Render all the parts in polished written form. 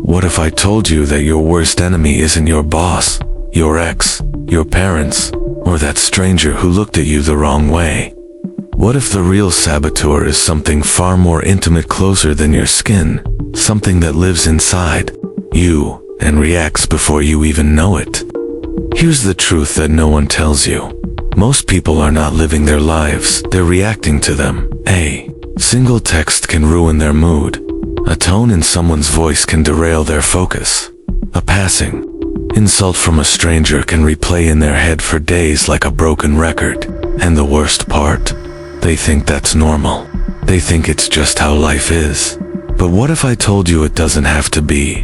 What if I told you that your worst enemy isn't your boss, your ex, your parents, or that stranger who looked at you the wrong way? What if the real saboteur is something far more intimate, closer than your skin, something that lives inside you and reacts before you even know it? Here's the truth that no one tells you. Most people are not living their lives, they're reacting to them. A single text can ruin their mood. A tone in someone's voice can derail their focus. A passing insult from a stranger can replay in their head for days like a broken record. And the worst part? They think that's normal. They think it's just how life is. But what if I told you it doesn't have to be?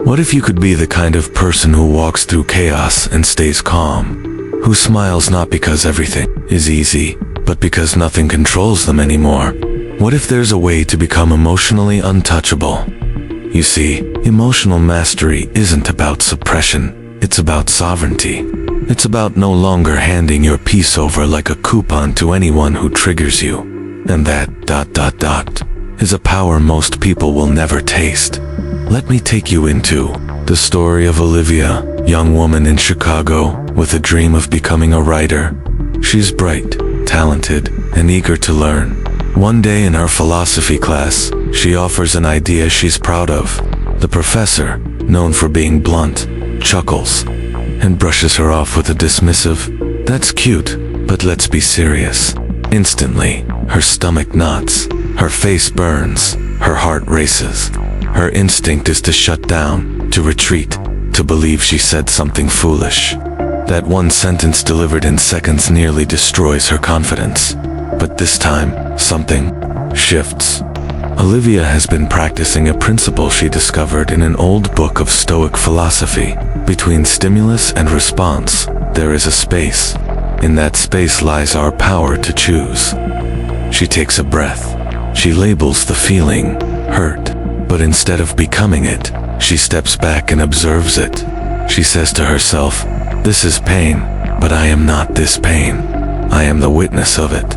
What if you could be the kind of person who walks through chaos and stays calm? Who smiles not because everything is easy, but because nothing controls them anymore? What if there's a way to become emotionally untouchable? You see, emotional mastery isn't about suppression, it's about sovereignty. It's about no longer handing your peace over like a coupon to anyone who triggers you. And that ... is a power most people will never taste. Let me take you into the story of Olivia, young woman in Chicago with a dream of becoming a writer. She's bright, talented, and eager to learn. One day in her philosophy class, she offers an idea she's proud of. The professor, known for being blunt, chuckles and brushes her off with a dismissive, "That's cute, but let's be serious." Instantly, her stomach knots, her face burns, her heart races. Her instinct is to shut down, to retreat, to believe she said something foolish. That one sentence delivered in seconds nearly destroys her confidence. But this time, something shifts. Olivia has been practicing a principle she discovered in an old book of Stoic philosophy. Between stimulus and response, there is a space. In that space lies our power to choose. She takes a breath. She labels the feeling, hurt. But instead of becoming it, she steps back and observes it. She says to herself, "This is pain, but I am not this pain. I am the witness of it."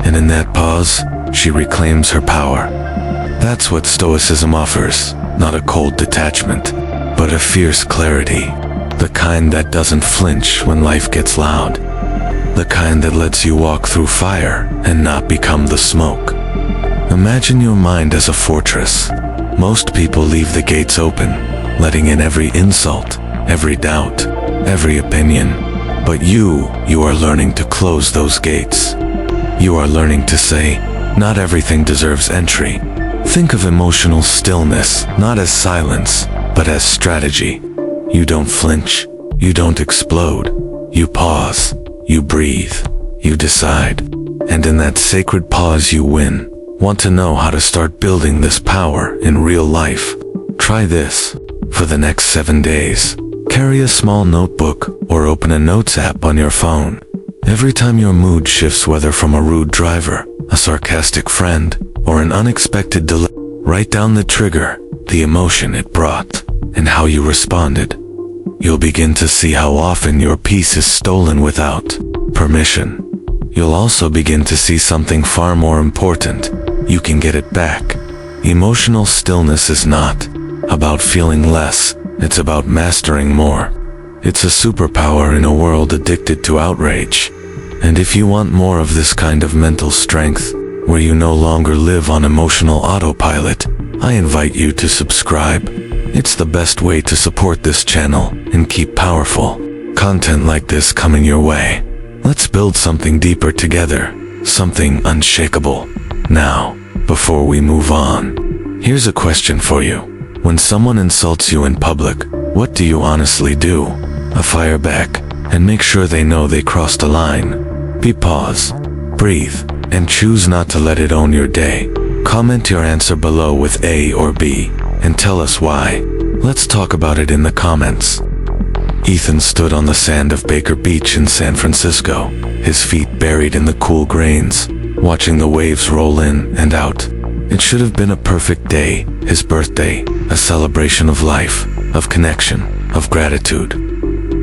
And in that pause, she reclaims her power. That's what Stoicism offers, not a cold detachment, but a fierce clarity. The kind that doesn't flinch when life gets loud. The kind that lets you walk through fire and not become the smoke. Imagine your mind as a fortress. Most people leave the gates open, letting in every insult, every doubt, every opinion. But you are learning to close those gates. You are learning to say, not everything deserves entry. Think of emotional stillness, not as silence, but as strategy. You don't flinch, you don't explode. You pause, you breathe, you decide. And in that sacred pause you win. Want to know how to start building this power in real life? Try this. For the next 7 days, carry a small notebook or open a notes app on your phone. Every time your mood shifts, whether from a rude driver, a sarcastic friend, or an unexpected delay, write down the trigger, the emotion it brought, and how you responded. You'll begin to see how often your peace is stolen without permission. You'll also begin to see something far more important. You can get it back. Emotional stillness is not about feeling less, it's about mastering more. It's a superpower in a world addicted to outrage. And if you want more of this kind of mental strength, where you no longer live on emotional autopilot, I invite you to subscribe. It's the best way to support this channel and keep powerful content like this coming your way. Let's build something deeper together, something unshakable. Now, before we move on, here's a question for you. When someone insults you in public, what do you honestly do? Fire back, and make sure they know they crossed a line. Pause, breathe, and choose not to let it own your day. Comment your answer below with A or B, and tell us why. Let's talk about it in the comments. Ethan stood on the sand of Baker Beach in San Francisco, his feet buried in the cool grains, watching the waves roll in and out. It should have been a perfect day, his birthday, a celebration of life, of connection, of gratitude.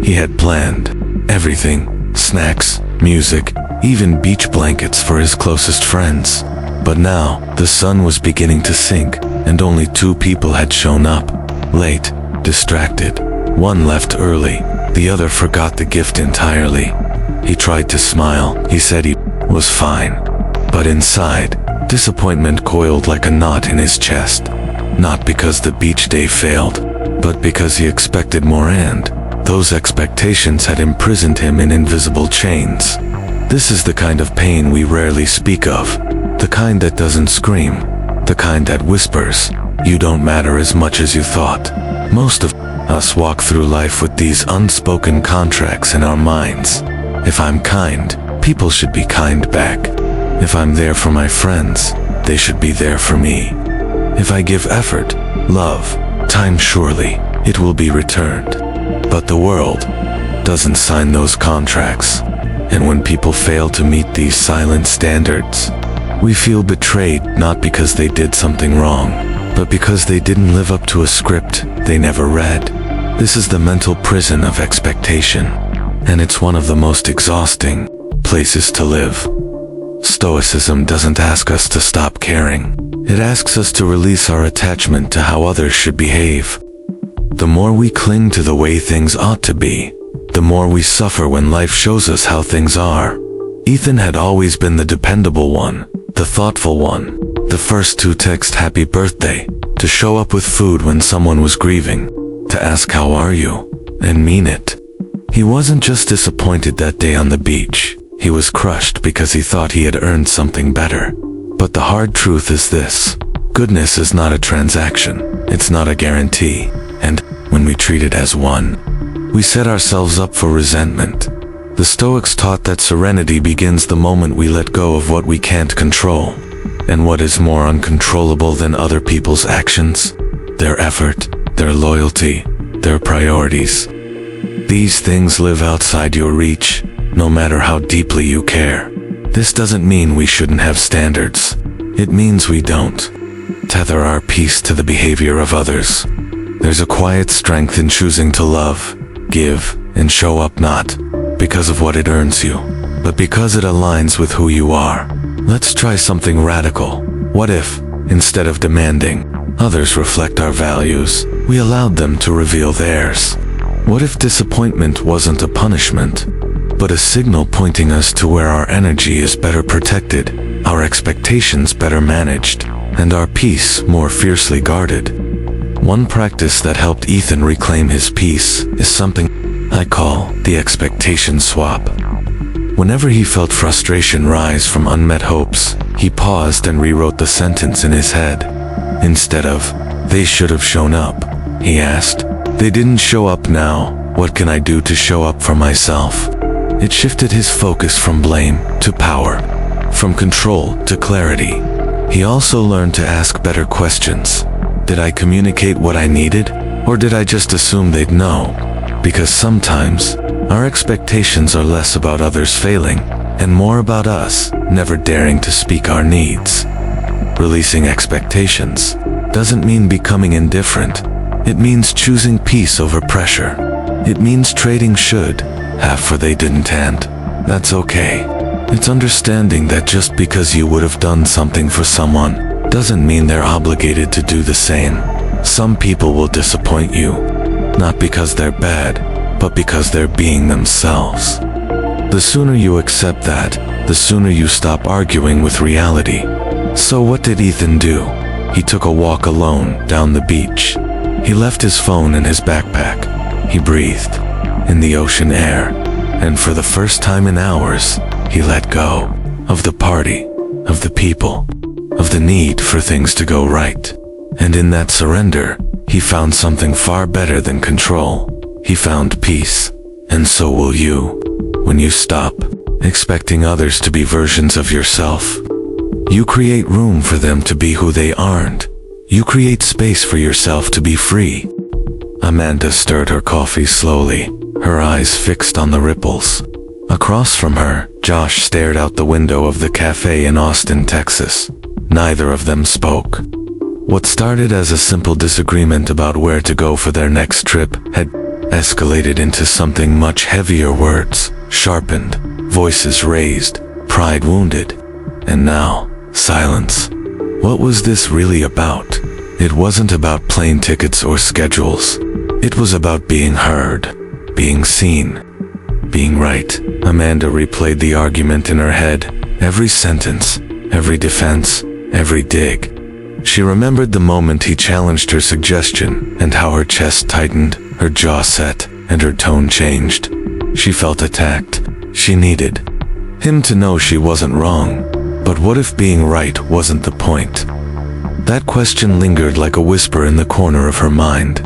He had planned everything, snacks, music, even beach blankets for his closest friends. But now, the sun was beginning to sink, and only 2 people had shown up. late, distracted. One left early, the other forgot the gift entirely. He tried to smile, he said he was fine. But inside, disappointment coiled like a knot in his chest. Not because the beach day failed, but because he expected more, and those expectations had imprisoned him in invisible chains. This is the kind of pain we rarely speak of, the kind that doesn't scream, the kind that whispers, "You don't matter as much as you thought." Most of us walk through life with these unspoken contracts in our minds. If I'm kind, people should be kind back. If I'm there for my friends, they should be there for me. If I give effort, love, time, surely it will be returned. But the world doesn't sign those contracts. And when people fail to meet these silent standards, we feel betrayed, not because they did something wrong, but because they didn't live up to a script they never read. This is the mental prison of expectation, and it's one of the most exhausting places to live. Stoicism doesn't ask us to stop caring. It asks us to release our attachment to how others should behave. The more we cling to the way things ought to be, the more we suffer when life shows us how things are. Ethan had always been the dependable one, the thoughtful one, the first to text happy birthday, to show up with food when someone was grieving, to ask how are you, and mean it. He wasn't just disappointed that day on the beach, he was crushed because he thought he had earned something better. But the hard truth is this: goodness is not a transaction, it's not a guarantee, and when we treat it as one, we set ourselves up for resentment. The Stoics taught that serenity begins the moment we let go of what we can't control. And what is more uncontrollable than other people's actions? Their effort, their loyalty, their priorities. These things live outside your reach, no matter how deeply you care. This doesn't mean we shouldn't have standards. It means we don't tether our peace to the behavior of others. There's a quiet strength in choosing to love, give, and show up, not because of what it earns you, but because it aligns with who you are. Let's try something radical. What if, instead of demanding others reflect our values, we allowed them to reveal theirs? What if disappointment wasn't a punishment, but a signal pointing us to where our energy is better protected, our expectations better managed, and our peace more fiercely guarded? One practice that helped Ethan reclaim his peace is something I call the expectation swap. Whenever he felt frustration rise from unmet hopes, he paused and rewrote the sentence in his head. Instead of, "They should have shown up," he asked, "They didn't show up now, what can I do to show up for myself?" It shifted his focus from blame to power, from control to clarity. He also learned to ask better questions. Did I communicate what I needed, or did I just assume they'd know? Because sometimes, our expectations are less about others failing, and more about us never daring to speak our needs. Releasing expectations doesn't mean becoming indifferent. It means choosing peace over pressure. It means trading should have for they didn't, and that's okay. It's understanding that just because you would have done something for someone doesn't mean they're obligated to do the same. Some people will disappoint you, not because they're bad, but because they're being themselves. The sooner you accept that, the sooner you stop arguing with reality. So what did Ethan do? He took a walk alone down the beach. He left his phone in his backpack. He breathed in the ocean air, and for the first time in hours, he let go of the party, of the people, of the need for things to go right. And in that surrender, he found something far better than control. He found peace. And so will you, when you stop expecting others to be versions of yourself. You create room for them to be who they aren't. You create space for yourself to be free. Amanda stirred her coffee slowly, her eyes fixed on the ripples. Across from her, Josh stared out the window of the cafe in Austin, Texas. Neither of them spoke. What started as a simple disagreement about where to go for their next trip had escalated into something much heavier. Words sharpened, voices raised, pride wounded, and now, silence. What was this really about? It wasn't about plane tickets or schedules. It was about being heard, being seen, being right. Amanda replayed the argument in her head, every sentence, every defense, every dig. She remembered the moment he challenged her suggestion and how her chest tightened, her jaw set, and her tone changed. She felt attacked. She needed him to know she wasn't wrong. But what if being right wasn't the point? That question lingered like a whisper in the corner of her mind.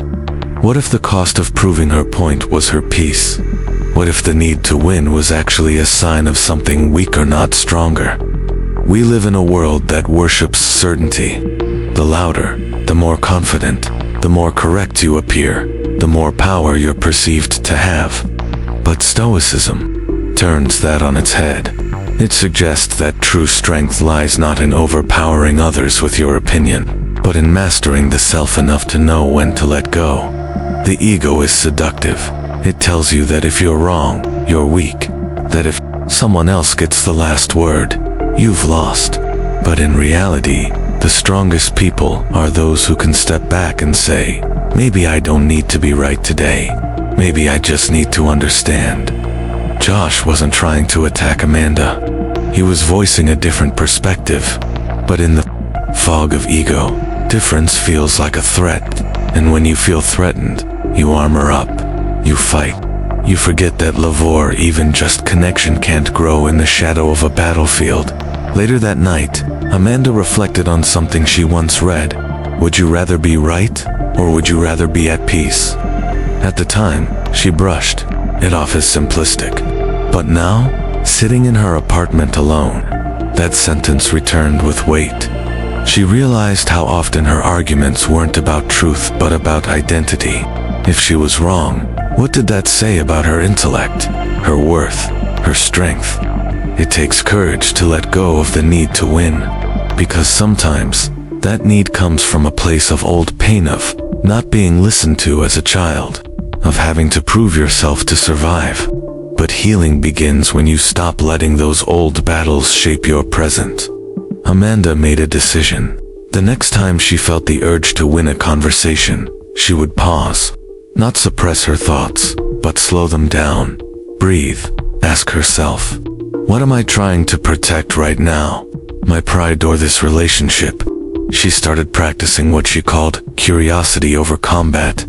What if the cost of proving her point was her peace? What if the need to win was actually a sign of something weaker, not stronger? We live in a world that worships certainty. The louder, the more confident, the more correct you appear, the more power you're perceived to have. But Stoicism turns that on its head. It suggests that true strength lies not in overpowering others with your opinion, but in mastering the self enough to know when to let go. The ego is seductive. It tells you that if you're wrong, you're weak. That if someone else gets the last word, you've lost. But in reality, the strongest people are those who can step back and say, maybe I don't need to be right today. Maybe I just need to understand. Josh wasn't trying to attack Amanda. He was voicing a different perspective. But in the fog of ego, difference feels like a threat. And when you feel threatened, you armor up. You fight. You forget that love or even just connection can't grow in the shadow of a battlefield. Later that night, Amanda reflected on something she once read. Would you rather be right, or would you rather be at peace? At the time, she brushed it off as simplistic. But now, sitting in her apartment alone, that sentence returned with weight. She realized how often her arguments weren't about truth but about identity. If she was wrong, what did that say about her intellect, her worth, her strength? It takes courage to let go of the need to win, because sometimes that need comes from a place of old pain of not being listened to as a child, of having to prove yourself to survive. But healing begins when you stop letting those old battles shape your present. Amanda made a decision. The next time she felt the urge to win a conversation, she would pause. Not suppress her thoughts, but slow them down. Breathe. Ask herself, what am I trying to protect right now? My pride or this relationship? She started practicing what she called curiosity over combat.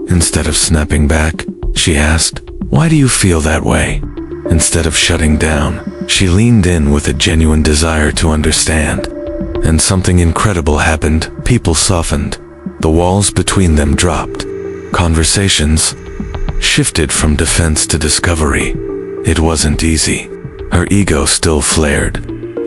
Instead of snapping back, she asked, why do you feel that way? Instead of shutting down, she leaned in with a genuine desire to understand. And something incredible happened. People softened. The walls between them dropped. Conversations shifted from defense to discovery. It wasn't easy. Her ego still flared.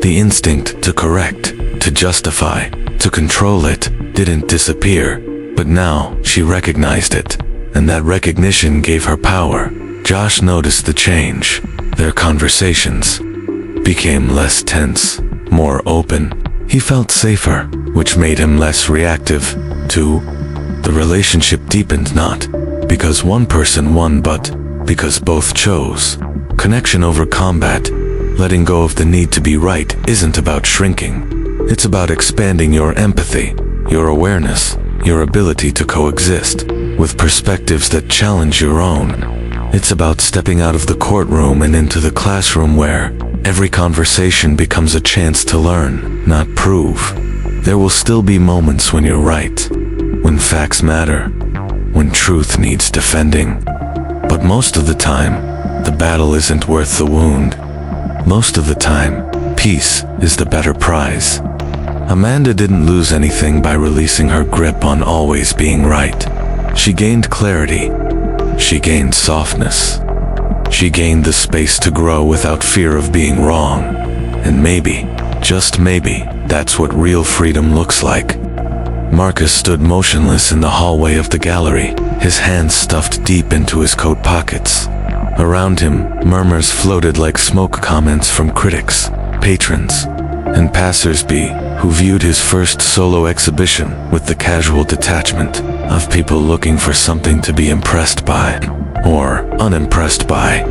The instinct to correct, to justify, to control it didn't disappear. But now she recognized it, and that recognition gave her power. Josh noticed the change. Their conversations became less tense, more open. He felt safer, which made him less reactive. Too, the relationship deepened not because one person won, but because both chose. Connection over combat. Letting go of the need to be right isn't about shrinking. It's about expanding your empathy, your awareness, your ability to coexist with perspectives that challenge your own. It's about stepping out of the courtroom and into the classroom where every conversation becomes a chance to learn, not prove. There will still be moments when you're right, when facts matter, when truth needs defending. But most of the time, the battle isn't worth the wound. Most of the time, peace is the better prize. Amanda didn't lose anything by releasing her grip on always being right. She gained clarity. She gained softness. She gained the space to grow without fear of being wrong. And maybe, just maybe, that's what real freedom looks like. Marcus stood motionless in the hallway of the gallery, his hands stuffed deep into his coat pockets. Around him, murmurs floated like smoke comments from critics, patrons, and passers-by who viewed his first solo exhibition with the casual detachment of people looking for something to be impressed by, or unimpressed by.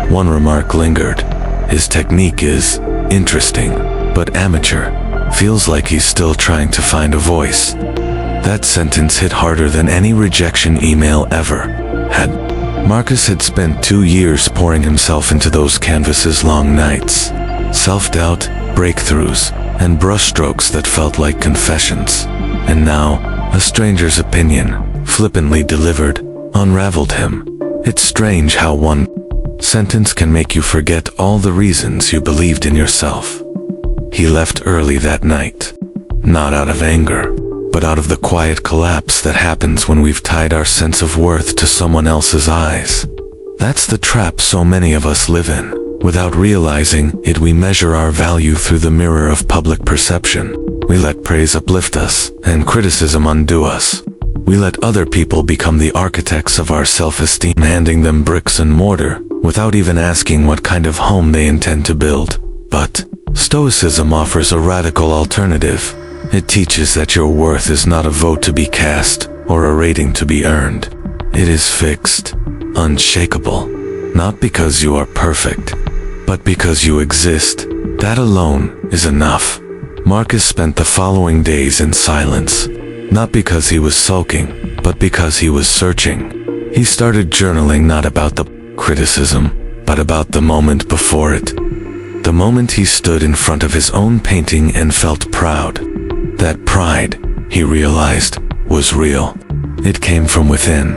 One remark lingered. His technique is interesting, but amateur. Feels like he's still trying to find a voice. That sentence hit harder than any rejection email ever had. Marcus had spent 2 years pouring himself into those canvases-long nights. Self-doubt, breakthroughs, and brushstrokes that felt like confessions. And now, a stranger's opinion, flippantly delivered, unraveled him. It's strange how one sentence can make you forget all the reasons you believed in yourself. He left early that night. Not out of anger, but out of the quiet collapse that happens when we've tied our sense of worth to someone else's eyes. That's the trap so many of us live in. Without realizing it, we measure our value through the mirror of public perception. We let praise uplift us and criticism undo us. We let other people become the architects of our self-esteem, handing them bricks and mortar without even asking what kind of home they intend to build. But Stoicism offers a radical alternative. It teaches that your worth is not a vote to be cast or a rating to be earned. It is fixed, unshakable, not because you are perfect, but because you exist. That alone is enough. Marcus spent the following days in silence, not because he was sulking, but because he was searching. He started journaling not about the criticism, but about the moment before it. The moment he stood in front of his own painting and felt proud. That pride, he realized, was real. It came from within,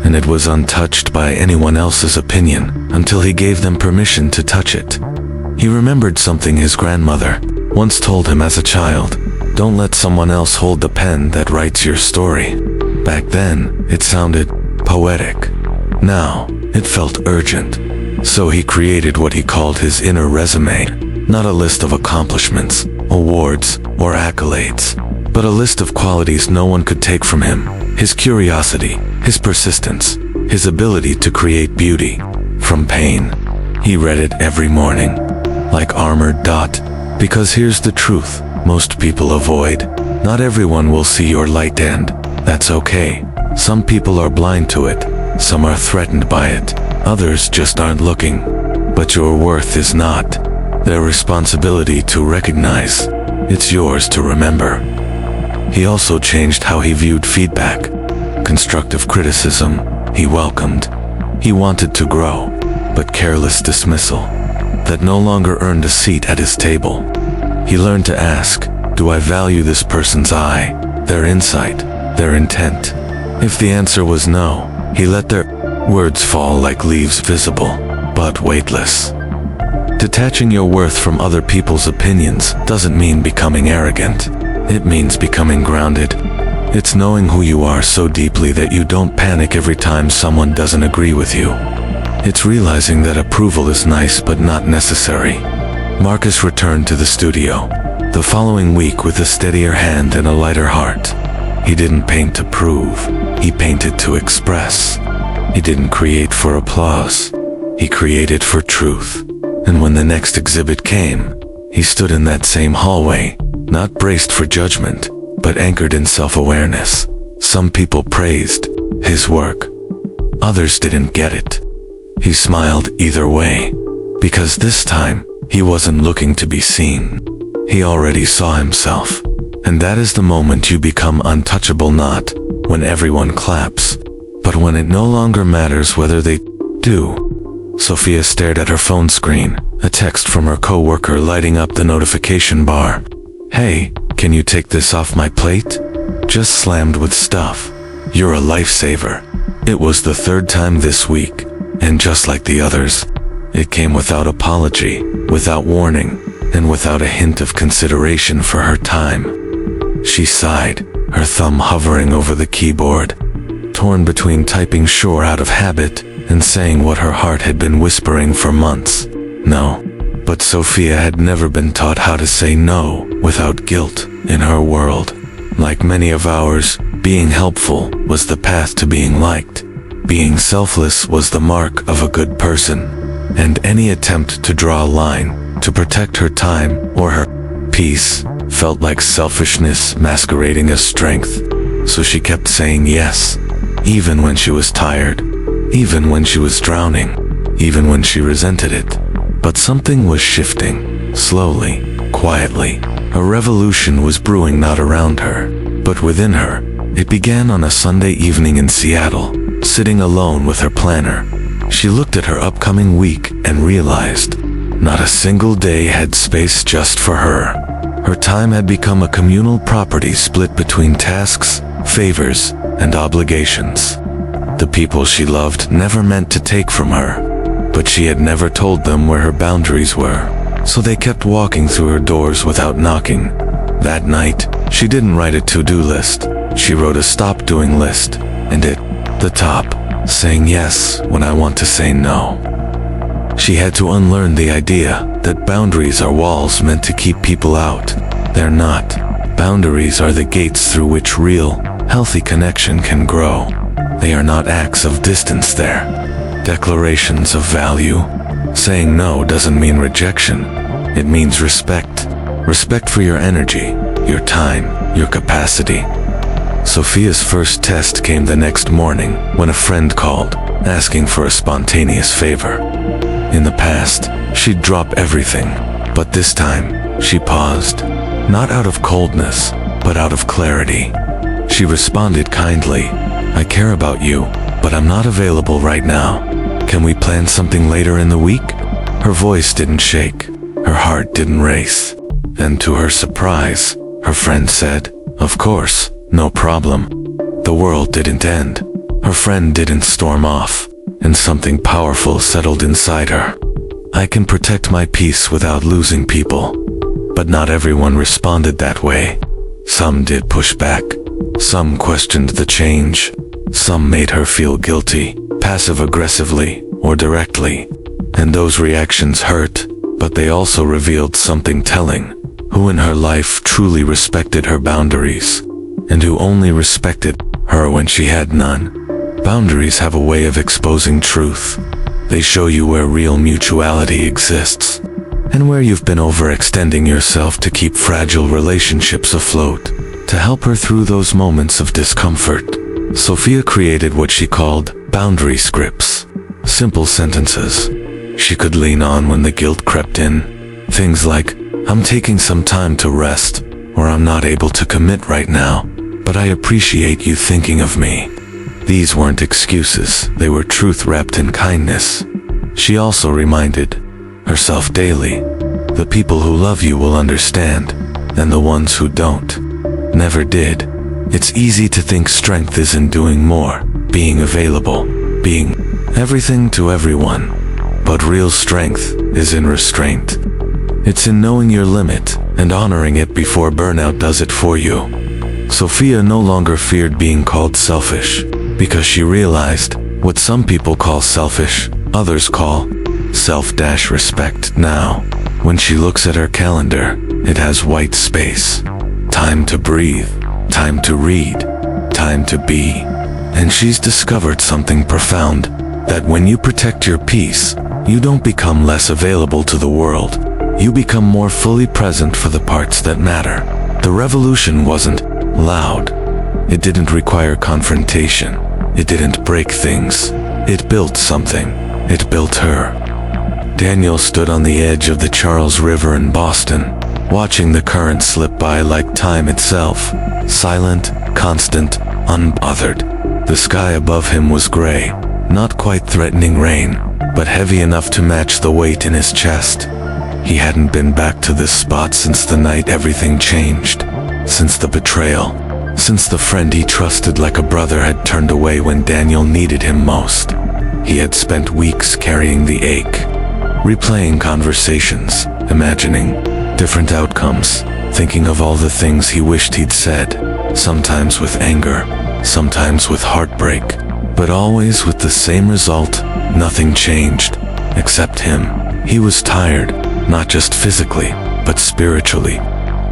and it was untouched by anyone else's opinion until he gave them permission to touch it. He remembered something his grandmother once told him as a child: don't let someone else hold the pen that writes your story. Back then, it sounded poetic. Now, it felt urgent. So he created what he called his inner resume, not a list of accomplishments, awards, or accolades, but a list of qualities no one could take from him: his curiosity, his persistence, his ability to create beauty from pain. He read it every morning, like armored dot, because here's the truth most people avoid. Not everyone will see your light, and that's okay. Some people are blind to it, some are threatened by it, others just aren't looking. But your worth is not their responsibility to recognize. It's yours to remember. He also changed how he viewed feedback. Constructive criticism, he welcomed. He wanted to grow, but careless dismissal, that no longer earned a seat at his table. He learned to ask, do I value this person's eye, their insight, their intent? If the answer was no, he let their words fall like leaves, visible, but weightless. Detaching your worth from other people's opinions doesn't mean becoming arrogant. It means becoming grounded. It's knowing who you are so deeply that you don't panic every time someone doesn't agree with you. It's realizing that approval is nice but not necessary. Marcus returned to the studio the following week with a steadier hand and a lighter heart. He didn't paint to prove, he painted to express. He didn't create for applause, he created for truth. And when the next exhibit came, he stood in that same hallway, not braced for judgment, but anchored in self-awareness. Some people praised his work, others didn't get it. He smiled either way, because this time, he wasn't looking to be seen. He already saw himself. And that is the moment you become untouchable, not when everyone claps, but when it no longer matters whether they do. Sophia stared at her phone screen, a text from her coworker lighting up the notification bar. Hey, can you take this off my plate? Just slammed with stuff. You're a lifesaver. It was the third time this week, and just like the others, it came without apology, without warning, and without a hint of consideration for her time. She sighed, her thumb hovering over the keyboard, torn between typing sure out of habit and saying what her heart had been whispering for months. No. But Sophia had never been taught how to say no without guilt in her world. Like many of ours, being helpful was the path to being liked. Being selfless was the mark of a good person. And any attempt to draw a line, to protect her time or her peace, felt like selfishness masquerading as strength. So she kept saying yes, even when she was tired, even when she was drowning, even when she resented it. But something was shifting, slowly, quietly. A revolution was brewing, not around her, but within her. It began on a Sunday evening in Seattle, sitting alone with her planner. She looked at her upcoming week and realized not a single day had space just for her. Her time had become a communal property split between tasks, favors, and obligations. The people she loved never meant to take from her, but she had never told them where her boundaries were, so they kept walking through her doors without knocking. That night, she didn't write a to-do list. She wrote a stop doing list, and at the top, saying yes when I want to say no. She had to unlearn the idea that boundaries are walls meant to keep people out. They're not. Boundaries are the gates through which real, healthy connection can grow. They are not acts of distance, they're declarations of value. Saying no doesn't mean rejection. It means respect. Respect for your energy, your time, your capacity. Sophia's first test came the next morning when a friend called, asking for a spontaneous favor. In the past, she'd drop everything, but this time, she paused, not out of coldness, but out of clarity. She responded kindly, I care about you, but I'm not available right now. Can we plan something later in the week? Her voice didn't shake, her heart didn't race. And to her surprise, her friend said, of course, no problem. The world didn't end. Her friend didn't storm off, and something powerful settled inside her. I can protect my peace without losing people. But not everyone responded that way. Some did push back. Some questioned the change. Some made her feel guilty, passive-aggressively or directly. And those reactions hurt, but they also revealed something telling. Who in her life truly respected her boundaries, and who only respected her when she had none. Boundaries have a way of exposing truth. They show you where real mutuality exists, and where you've been overextending yourself to keep fragile relationships afloat. To help her through those moments of discomfort, Sophia created what she called boundary scripts. Simple sentences she could lean on when the guilt crept in. Things like, I'm taking some time to rest, or I'm not able to commit right now, but I appreciate you thinking of me. These weren't excuses, they were truth wrapped in kindness. She also reminded herself daily, the people who love you will understand, and the ones who don't never did. It's easy to think strength is in doing more, being available, being everything to everyone. But real strength is in restraint. It's in knowing your limit and honoring it before burnout does it for you. Sophia no longer feared being called selfish, because she realized what some people call selfish, others call self-respect. Now, when she looks at her calendar, it has white space. Time to breathe, time to read, time to be. And she's discovered something profound, that when you protect your peace, you don't become less available to the world. You become more fully present for the parts that matter. The revolution wasn't loud. It didn't require confrontation. It didn't break things. It built something. It built her. Daniel stood on the edge of the Charles River in Boston, watching the current slip by like time itself, silent, constant, unbothered. The sky above him was gray, not quite threatening rain, but heavy enough to match the weight in his chest. He hadn't been back to this spot since the night everything changed, since the betrayal, since the friend he trusted like a brother had turned away when Daniel needed him most. He had spent weeks carrying the ache, replaying conversations, imagining different outcomes, thinking of all the things he wished he'd said, sometimes with anger, sometimes with heartbreak, but always with the same result. Nothing changed, except him. He was tired, not just physically, but spiritually.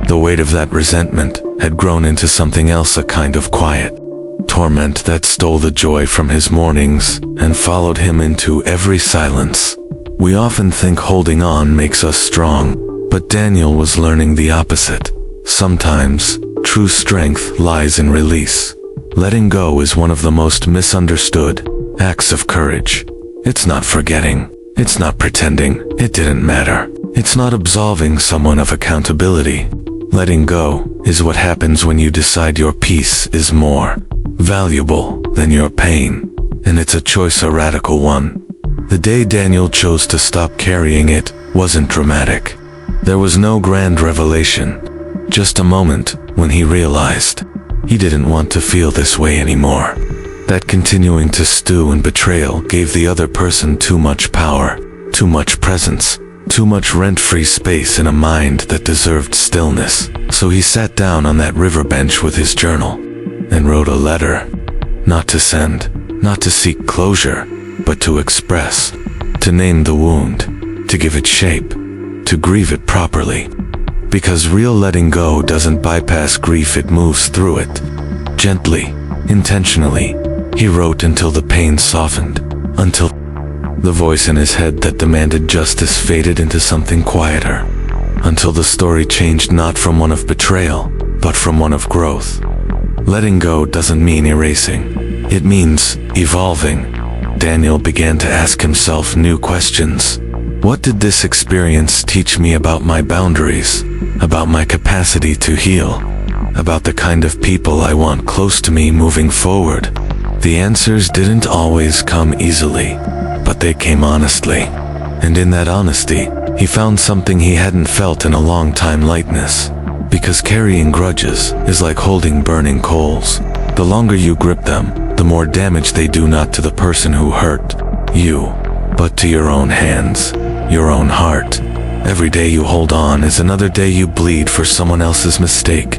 The weight of that resentment had grown into something else, a kind of quiet torment that stole the joy from his mornings and followed him into every silence. We often think holding on makes us strong, but Daniel was learning the opposite. Sometimes, true strength lies in release. Letting go is one of the most misunderstood acts of courage. It's not forgetting. It's not pretending it didn't matter. It's not absolving someone of accountability. Letting go is what happens when you decide your peace is more valuable than your pain, and it's a choice, a radical one. The day Daniel chose to stop carrying it wasn't dramatic. There was no grand revelation, just a moment when he realized he didn't want to feel this way anymore. That continuing to stew in betrayal gave the other person too much power, too much presence, too much rent-free space in a mind that deserved stillness. So he sat down on that river bench with his journal and wrote a letter. Not to send, not to seek closure, but to express, to name the wound, to give it shape, to grieve it properly. Because real letting go doesn't bypass grief, it moves through it. Gently, intentionally, he wrote until the pain softened, until the voice in his head that demanded justice faded into something quieter, until the story changed not from one of betrayal, but from one of growth. Letting go doesn't mean erasing. It means evolving. Daniel began to ask himself new questions. What did this experience teach me about my boundaries, about my capacity to heal, about the kind of people I want close to me moving forward? The answers didn't always come easily, but they came honestly. And in that honesty, he found something he hadn't felt in a long time: lightness. Because carrying grudges is like holding burning coals. The longer you grip them, the more damage they do, not to the person who hurt you, but to your own hands, your own heart. Every day you hold on is another day you bleed for someone else's mistake.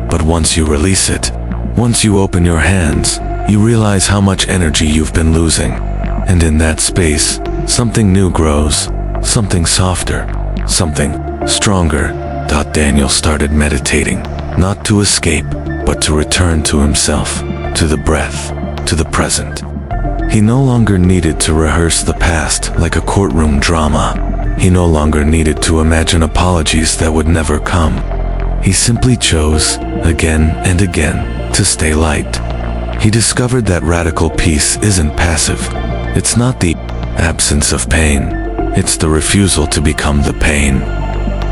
But once you release it, once you open your hands, you realize how much energy you've been losing. And in that space, something new grows, something softer, something stronger. Daniel started meditating, not to escape, but to return to himself, to the breath, to the present. He no longer needed to rehearse the past like a courtroom drama. He no longer needed to imagine apologies that would never come. He simply chose, again and again, to stay light. He discovered that radical peace isn't passive. It's not the absence of pain. It's the refusal to become the pain.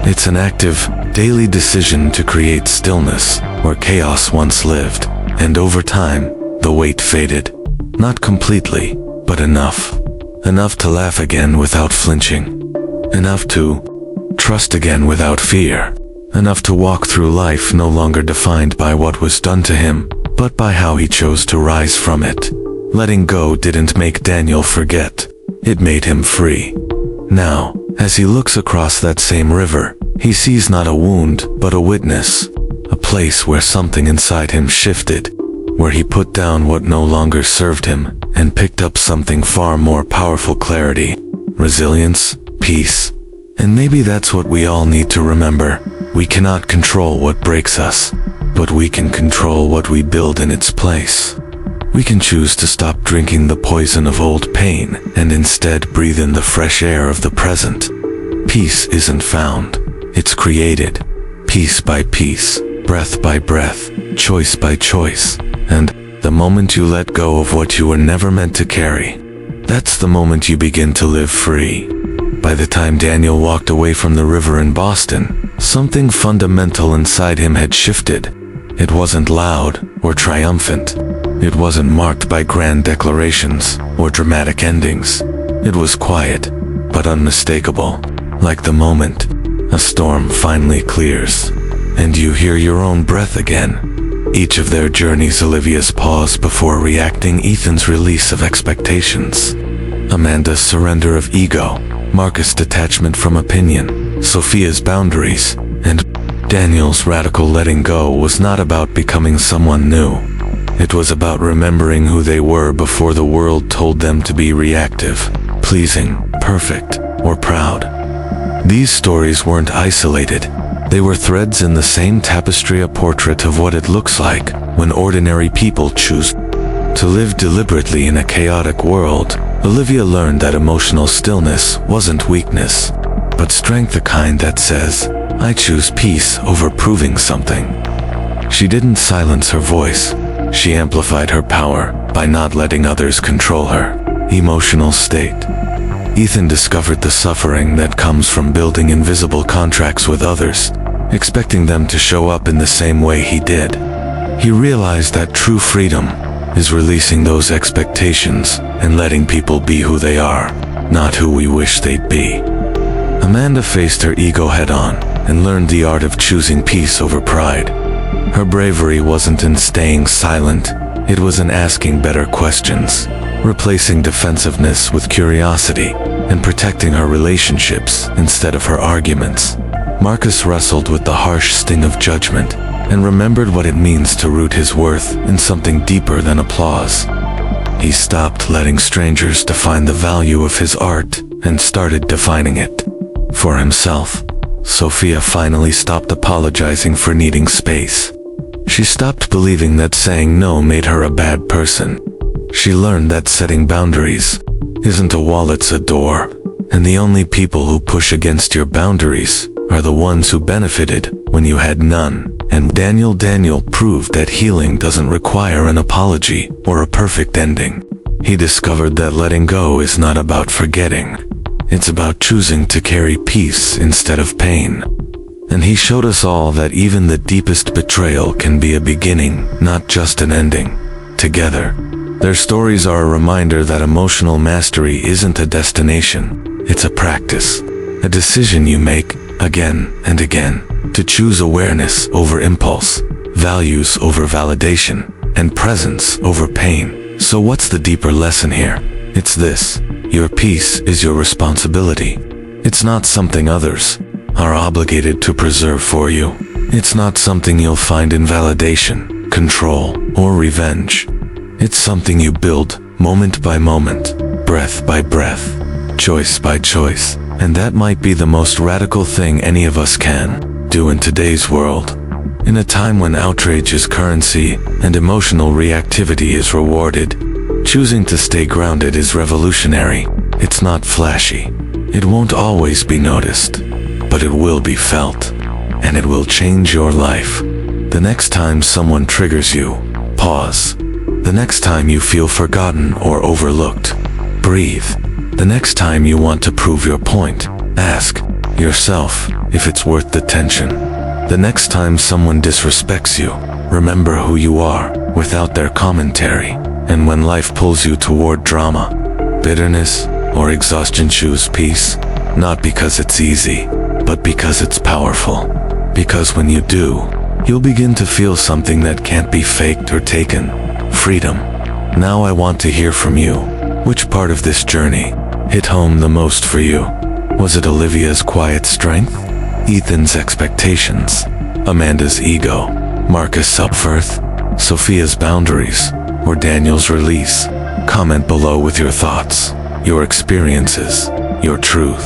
It's an active, daily decision to create stillness where chaos once lived. And over time, the weight faded. Not completely, but enough. Enough to laugh again without flinching. Enough to trust again without fear. Enough to walk through life no longer defined by what was done to him, but by how he chose to rise from it. Letting go didn't make Daniel forget. It made him free. Now, as he looks across that same river, he sees not a wound, but a witness. A place where something inside him shifted, where he put down what no longer served him and picked up something far more powerful: clarity, resilience, peace. And maybe that's what we all need to remember. We cannot control what breaks us, but we can control what we build in its place. We can choose to stop drinking the poison of old pain and instead breathe in the fresh air of the present. Peace isn't found, it's created, piece by piece, breath by breath, choice by choice. And the moment you let go of what you were never meant to carry, that's the moment you begin to live free. By the time Daniel walked away from the river in Boston, something fundamental inside him had shifted. It wasn't loud or triumphant. It wasn't marked by grand declarations or dramatic endings. It was quiet, but unmistakable. Like the moment a storm finally clears, and you hear your own breath again. Each of their journeys: Olivia's pause before reacting, Ethan's release of expectations, Amanda's surrender of ego, Marcus' detachment from opinion, Sophia's boundaries, and Daniel's radical letting go was not about becoming someone new. It was about remembering who they were before the world told them to be reactive, pleasing, perfect, or proud. These stories weren't isolated. They were threads in the same tapestry, a portrait of what it looks like when ordinary people choose to live deliberately in a chaotic world. Olivia learned that emotional stillness wasn't weakness, but strength, the kind that says, "I choose peace over proving something." She didn't silence her voice. She amplified her power by not letting others control her emotional state. Ethan discovered the suffering that comes from building invisible contracts with others. expecting them to show up in the same way he did. He realized that true freedom is releasing those expectations and letting people be who they are, not who we wish they'd be. Amanda faced her ego head-on and learned the art of choosing peace over pride. Her bravery wasn't in staying silent, it was in asking better questions, replacing defensiveness with curiosity, and protecting her relationships instead of her arguments. Marcus wrestled with the harsh sting of judgment and remembered what it means to root his worth in something deeper than applause. He stopped letting strangers define the value of his art and started defining it for himself. Sophia finally stopped apologizing for needing space. She stopped believing that saying no made her a bad person. She learned that setting boundaries isn't a wall, it's a door, and the only people who push against your boundaries are the ones who benefited when you had none. And Daniel proved that healing doesn't require an apology or a perfect ending. He discovered that letting go is not about forgetting. It's about choosing to carry peace instead of pain. And he showed us all that even the deepest betrayal can be a beginning, not just an ending. Together, their stories are a reminder that emotional mastery isn't a destination, it's a practice. A decision you make again and again to choose awareness over impulse, values over validation, and presence over pain. So what's the deeper lesson here? It's this: your peace is your responsibility. It's not something others are obligated to preserve for you. It's not something you'll find in validation, control, or revenge. It's something you build moment by moment, breath by breath, choice by choice. And that might be the most radical thing any of us can do in today's world. In a time when outrage is currency and emotional reactivity is rewarded, choosing to stay grounded is revolutionary. It's not flashy. It won't always be noticed, but it will be felt, and it will change your life. The next time someone triggers you, pause. The next time you feel forgotten or overlooked, breathe. The next time you want to prove your point, ask yourself if it's worth the tension. The next time someone disrespects you, remember who you are without their commentary. And when life pulls you toward drama, bitterness, or exhaustion, choose peace, not because it's easy, but because it's powerful. Because when you do, you'll begin to feel something that can't be faked or taken: freedom. Now I want to hear from you. Which part of this journey hit home the most for you? Was it Olivia's quiet strength, Ethan's expectations, Amanda's ego, Marcus' self-worth, Sophia's boundaries, or Daniel's release? Comment below with your thoughts, your experiences, your truth.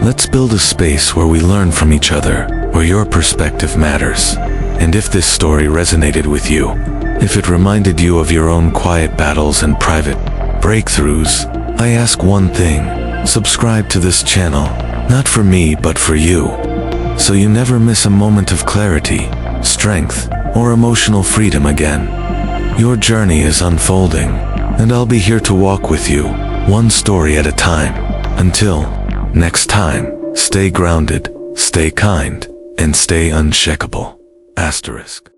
Let's build a space where we learn from each other, where your perspective matters. And if this story resonated with you, if it reminded you of your own quiet battles and private breakthroughs, I ask one thing: subscribe to this channel, not for me but for you, so you never miss a moment of clarity, strength, or emotional freedom again. Your journey is unfolding, and I'll be here to walk with you, one story at a time. Until next time, stay grounded, stay kind, and stay unshakable. Asterisk.